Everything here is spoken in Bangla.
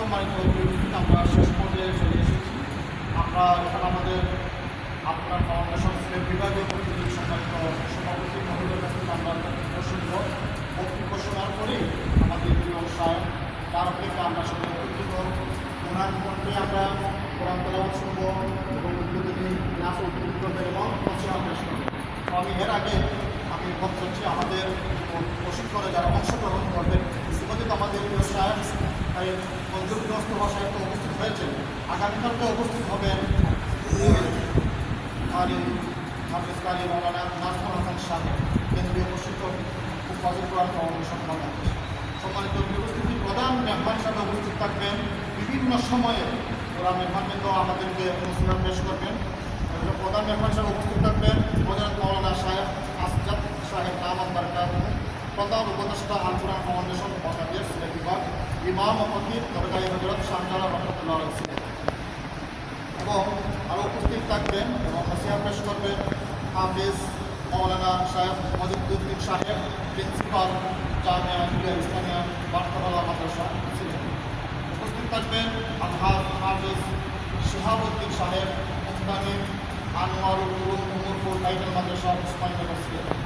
সম্মানিত উপস্থিত, আমরা শেষ পর্যায়ে চলে এসেছি। আমরা এখানে আমাদের আপনার ফাউন্ডেশন সিলেট বিভাগীয় প্রতিনিধি সম্মানিত সভাপতি মহোদয়ের কাছে আমরা প্রসঙ্গ বক্তব্য শোনার পরে আমাদের প্রিয় সাহেব তার অপেক্ষা আমরা সবাই উপস্থিত ওনার মধ্যে আমরা কোরআন তেলাওয়াত শুনব এবং উদ্বোধনী ক্লাস উদ্বোধন করবেন এবং প্রচারণা পেশ করবেন। তো আমি এর আগে আমি বলতে চাচ্ছি আমাদের প্রশিক্ষণে যারা অংশগ্রহণ করবেন ইতিমধ্যে আমাদের প্রিয় সাহেব পঞ্চগ্রস্ত ভাষায় তো উপস্থিত হয়েছেন, আগামীকালকে উপস্থিত হবেন হাফেজকারী মৌলানা নাজমুল হাসান সাহেব, কেন্দ্রীয় প্রশিক্ষক ফজল কোরআন ফাউন্ডেশন বাংলাদেশ। সম্মানিত উপস্থিতি প্রধান মেহমান হিসাবে উপস্থিত থাকবেন বিভিন্ন সময়ে ওরা মেহমানবৃন্দ আমাদেরকে অনুশীলন পেশ করবেন। প্রধান মেহমান হিসাবে উপস্থিত থাকবেন হযরত মাওলানা সাহেব আসজাদ সাহেব দামাত বারাকাতুহু, প্রধান উপদেষ্টা আল কোরআন ফাউন্ডেশন বাংলাদেশ সিলেট বিভাগ, ইমাম ও খতিব দরগাহ হযরত শাহজালাল রহমাতুল্লাহ আলাইহি সিলেট। এবং আরও উপস্থিত থাকবেন এবং নসিহত পেশ করবেন হাফেজ মাওলানা সাহেব মজিদুদ্দিন সাহেব, প্রিন্সিপাল জামিয়া হিলিয়া ইসলামিয়া বার্তাবালা মাদ্রাসা সিলেট। উপস্থিত থাকবেন হাফেজ শিহাবুদ্দিন সাহেব, মুফতানি আনোয়ারুল উলুম উমরপুর টাইটেল মাদ্রাসা উসমানীনগর সিলেট।